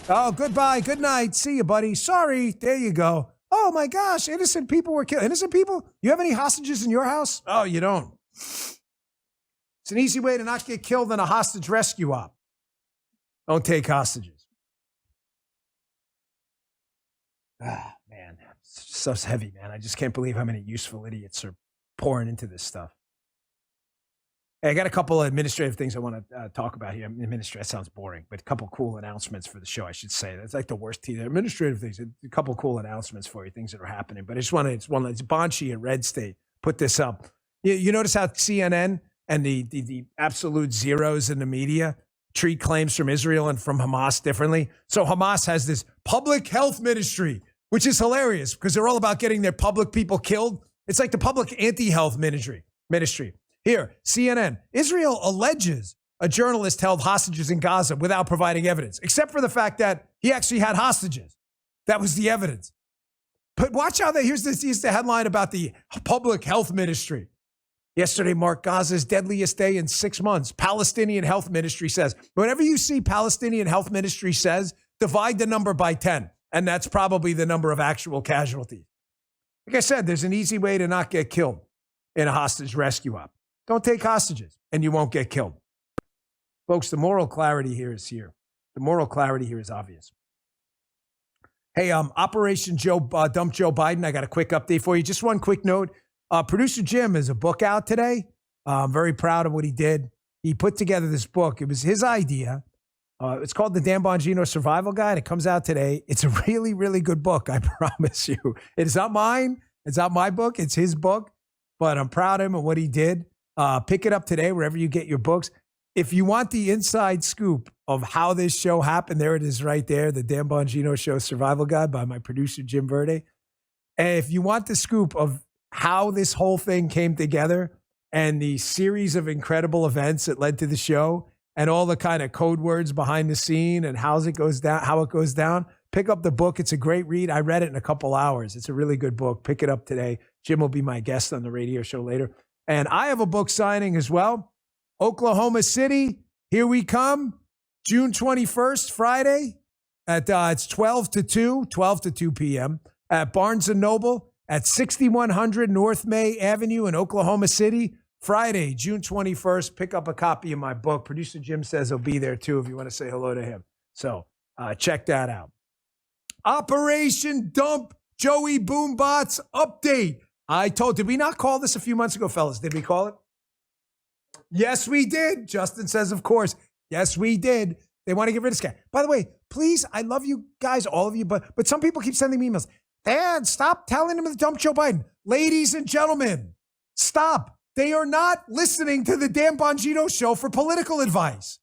Oh, goodbye. Good night. See you, buddy. Sorry. There you go. Oh, my gosh. Innocent people were killed. Innocent people? You have any hostages in your house? Oh, you don't. It's an easy way to not get killed in a hostage rescue op. Don't take hostages. Man, stuff's heavy, man. I just can't believe how many useful idiots are pouring into this stuff. Hey, I got a couple of administrative things I want to talk about here. Administrative sounds boring, but a couple cool announcements for the show, I should say. That's like the worst team. Administrative things. A couple cool announcements for you, things that are happening. But I just want to, it's Bonchi at Red State put this up. You notice how CNN and the absolute zeros in the media treat claims from Israel and from Hamas differently. So Hamas has this public health ministry, which is hilarious because they're all about getting their public people killed. It's like the public anti-health ministry. Here, CNN, Israel alleges a journalist held hostages in Gaza without providing evidence, except for the fact that he actually had hostages. That was the evidence. But watch how here's the headline about the public health ministry. Yesterday marked Gaza's deadliest day in 6 months. Palestinian Health Ministry says, whenever you see Palestinian Health Ministry says, divide the number by 10. And that's probably the number of actual casualties. Like I said, there's an easy way to not get killed in a hostage rescue op. Don't take hostages and you won't get killed. Folks, the moral clarity here is here. The moral clarity here is obvious. Hey, Operation Dump Joe Biden. I got a quick update for you. Just one quick note. Producer Jim has a book out today. I'm very proud of what he did. He put together this book. It was his idea. It's called The Dan Bongino Survival Guide. It comes out today. It's a really, really good book, I promise you. It's not mine. It's not my book. It's his book. but I'm proud of him and what he did. Pick it up today, wherever you get your books. If you want the inside scoop of how this show happened, there it is right there, the Dan Bongino Show Survival Guide by my producer, Jim Verde. And if you want the scoop of how this whole thing came together and the series of incredible events that led to the show and all the kind of code words behind the scene and how it goes down, pick up the book. It's a great read. I read it in a couple hours. It's a really good book. Pick it up today. Jim will be my guest on the radio show later. And I have a book signing as well. Oklahoma City, here we come. June 21st, Friday, at it's 12 to 2 p.m. at Barnes & Noble at 6100 North May Avenue in Oklahoma City. Friday, June 21st, pick up a copy of my book. Producer Jim says he'll be there too if you want to say hello to him. So check that out. Operation Dump Joey Boombots update. Did we not call this a few months ago, fellas? Did we call it? Yes, we did. Justin says, of course. Yes, we did. They want to get rid of this guy. By the way, please, I love you guys, all of you, but some people keep sending me emails. Dad, stop telling them to dump Joe Biden. Ladies and gentlemen, stop. They are not listening to the Dan Bongino Show for political advice.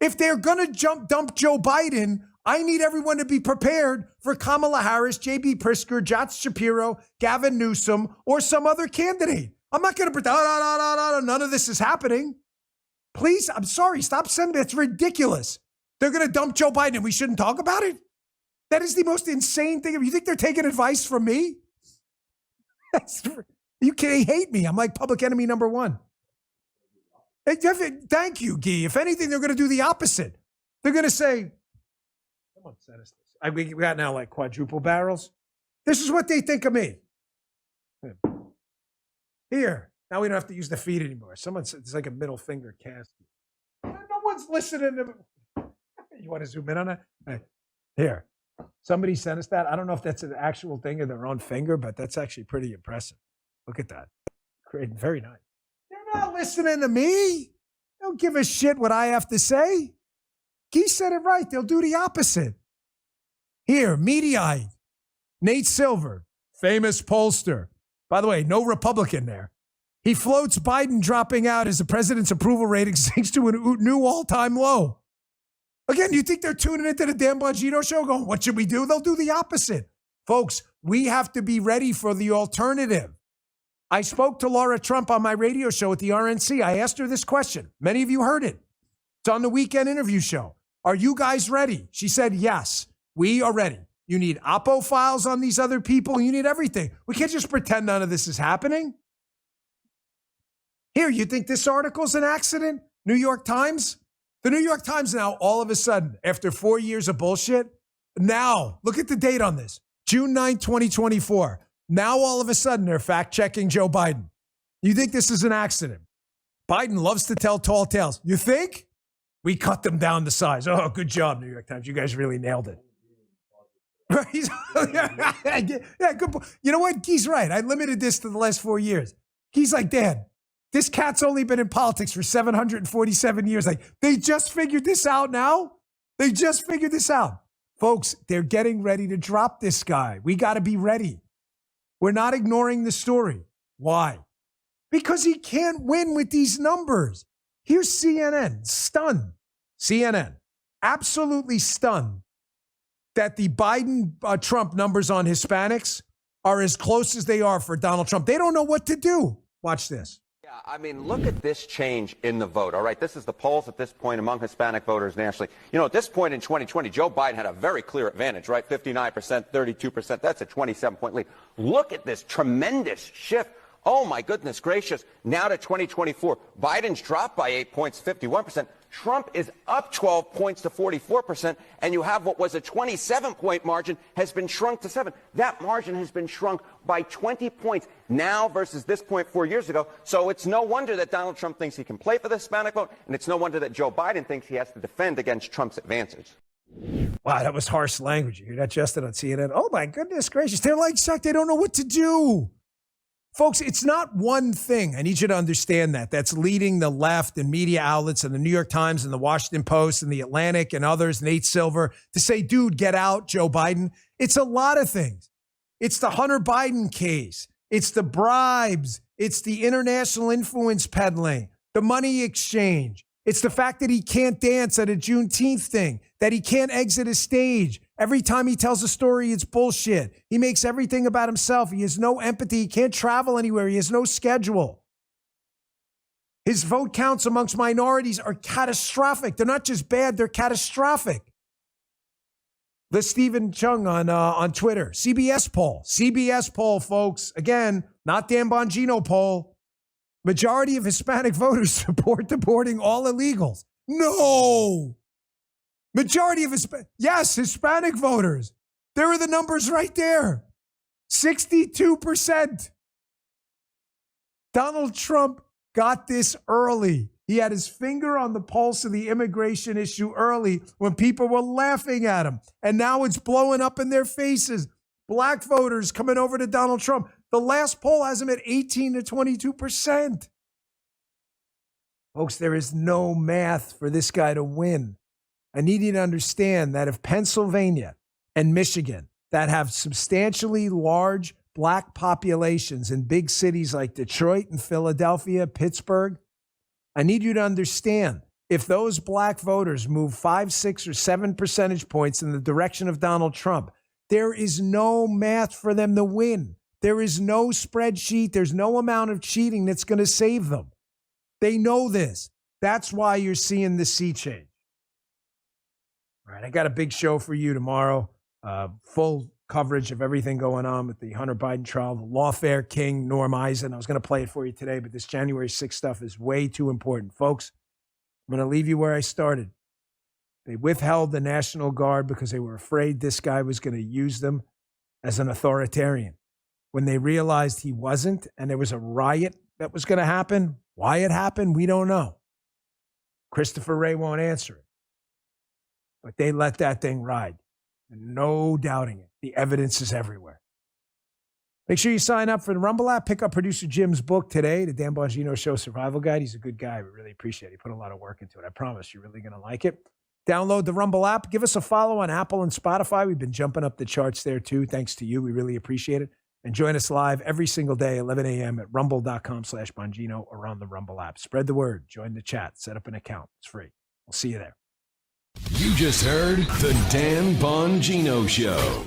If they're going to dump Joe Biden, I need everyone to be prepared for Kamala Harris, J.B. Pritzker, Josh Shapiro, Gavin Newsom, or some other candidate. I'm not going to pretend, none of this is happening. Please, I'm sorry, stop sending me. It's ridiculous. They're going to dump Joe Biden and we shouldn't talk about it? That is the most insane thing. You think they're taking advice from me? They hate me. I'm like public enemy number one. Thank you, Guy. If anything, they're going to do the opposite. They're going to say, someone sent us this. We got now like quadruple barrels. This is what they think of me. Here. Now we don't have to use the feed anymore. Someone said it's like a middle finger cast. No one's listening to me. You want to zoom in on it? Hey, here. Somebody sent us that. I don't know if that's an actual thing of their own finger, but that's actually pretty impressive. Look at that. Great. Very nice. They're not listening to me. They don't give a shit what I have to say. Guy said it right. They'll do the opposite. Here, Mediaite. Nate Silver, famous pollster. By the way, no Republican there. He floats Biden dropping out as the president's approval rating sinks to a new all-time low. Again, you think they're tuning into the Dan Bongino Show going, what should we do? They'll do the opposite. Folks, we have to be ready for the alternative. I spoke to Laura Trump on my radio show at the RNC. I asked her this question. Many of you heard it. It's on the weekend interview show. Are you guys ready? She said, yes, we are ready. You need Oppo files on these other people. You need everything. We can't just pretend none of this is happening. Here, you think this article's an accident? New York Times? The New York Times now, all of a sudden, after 4 years of bullshit, now, look at the date on this, June 9, 2024. Now, all of a sudden, they're fact-checking Joe Biden. You think this is an accident? Biden loves to tell tall tales. You think? We cut them down to size. Oh, good job, New York Times. You guys really nailed it. Yeah, good. You know what? He's right. I limited this to the last 4 years. He's like, Dad, this cat's only been in politics for 747 years. Like, they just figured this out now? They just figured this out. Folks, they're getting ready to drop this guy. We got to be ready. We're not ignoring the story. Why? Because he can't win with these numbers. Here's CNN, stunned. CNN, absolutely stunned that the Biden-Trump numbers on Hispanics are as close as they are for Donald Trump. They don't know what to do. Watch this. Yeah, I mean, look at this change in the vote, all right? This is the polls at this point among Hispanic voters nationally. You know, at this point in 2020, Joe Biden had a very clear advantage, right? 59%, 32%. That's a 27-point lead. Look at this tremendous shift. Oh, my goodness gracious. Now to 2024, Biden's dropped by 8 points, 51%. Trump is up 12 points to 44%. And you have what was a 27-point margin has been shrunk to 7. That margin has been shrunk by 20 points now versus this point 4 years ago. So it's no wonder that Donald Trump thinks he can play for the Hispanic vote. And it's no wonder that Joe Biden thinks he has to defend against Trump's advantage. Wow, that was harsh language. You hear that, Justin, on CNN? Oh, my goodness gracious. They're like stuck. They don't know what to do. Folks, it's not one thing. I need you to understand that. That's leading the left and media outlets and the New York Times and the Washington Post and the Atlantic and others, Nate Silver, to say, dude, get out, Joe Biden. It's a lot of things. It's the Hunter Biden case. It's the bribes. It's the international influence peddling, the money exchange. It's the fact that he can't dance at a Juneteenth thing, that he can't exit a stage. Every time he tells a story, it's bullshit. He makes everything about himself. He has no empathy. He can't travel anywhere. He has no schedule. His vote counts amongst minorities are catastrophic. They're not just bad, they're catastrophic. The Stephen Chung on Twitter. CBS poll, folks. Again, not Dan Bongino poll. Majority of Hispanic voters support deporting all illegals. No. Majority of Hispanic voters. There are the numbers right there. 62%. Donald Trump got this early. He had his finger on the pulse of the immigration issue early when people were laughing at him. And now it's blowing up in their faces. Black voters coming over to Donald Trump. The last poll has him at 18 to 22%. Folks, there is no math for this guy to win. I need you to understand that if Pennsylvania and Michigan that have substantially large black populations in big cities like Detroit and Philadelphia, Pittsburgh, I need you to understand if those black voters move 5, 6, or 7 percentage points in the direction of Donald Trump, there is no math for them to win. There is no spreadsheet. There's no amount of cheating that's going to save them. They know this. That's why you're seeing the sea change. All right, I got a big show for you tomorrow. Full coverage of everything going on with the Hunter Biden trial, the lawfare king, Norm Eisen. I was going to play it for you today, but this January 6th stuff is way too important. Folks, I'm going to leave you where I started. They withheld the National Guard because they were afraid this guy was going to use them as an authoritarian. When they realized he wasn't and there was a riot that was going to happen, why it happened, we don't know. Christopher Wray won't answer it. But they let that thing ride. And no doubting it. The evidence is everywhere. Make sure you sign up for the Rumble app. Pick up producer Jim's book today, The Dan Bongino Show Survival Guide. He's a good guy. We really appreciate it. He put a lot of work into it. I promise you're really going to like it. Download the Rumble app. Give us a follow on Apple and Spotify. We've been jumping up the charts there too. Thanks to you. We really appreciate it. And join us live every single day, 11 a.m. at rumble.com/Bongino or on the Rumble app. Spread the word. Join the chat. Set up an account. It's free. We'll see you there. You just heard The Dan Bongino Show.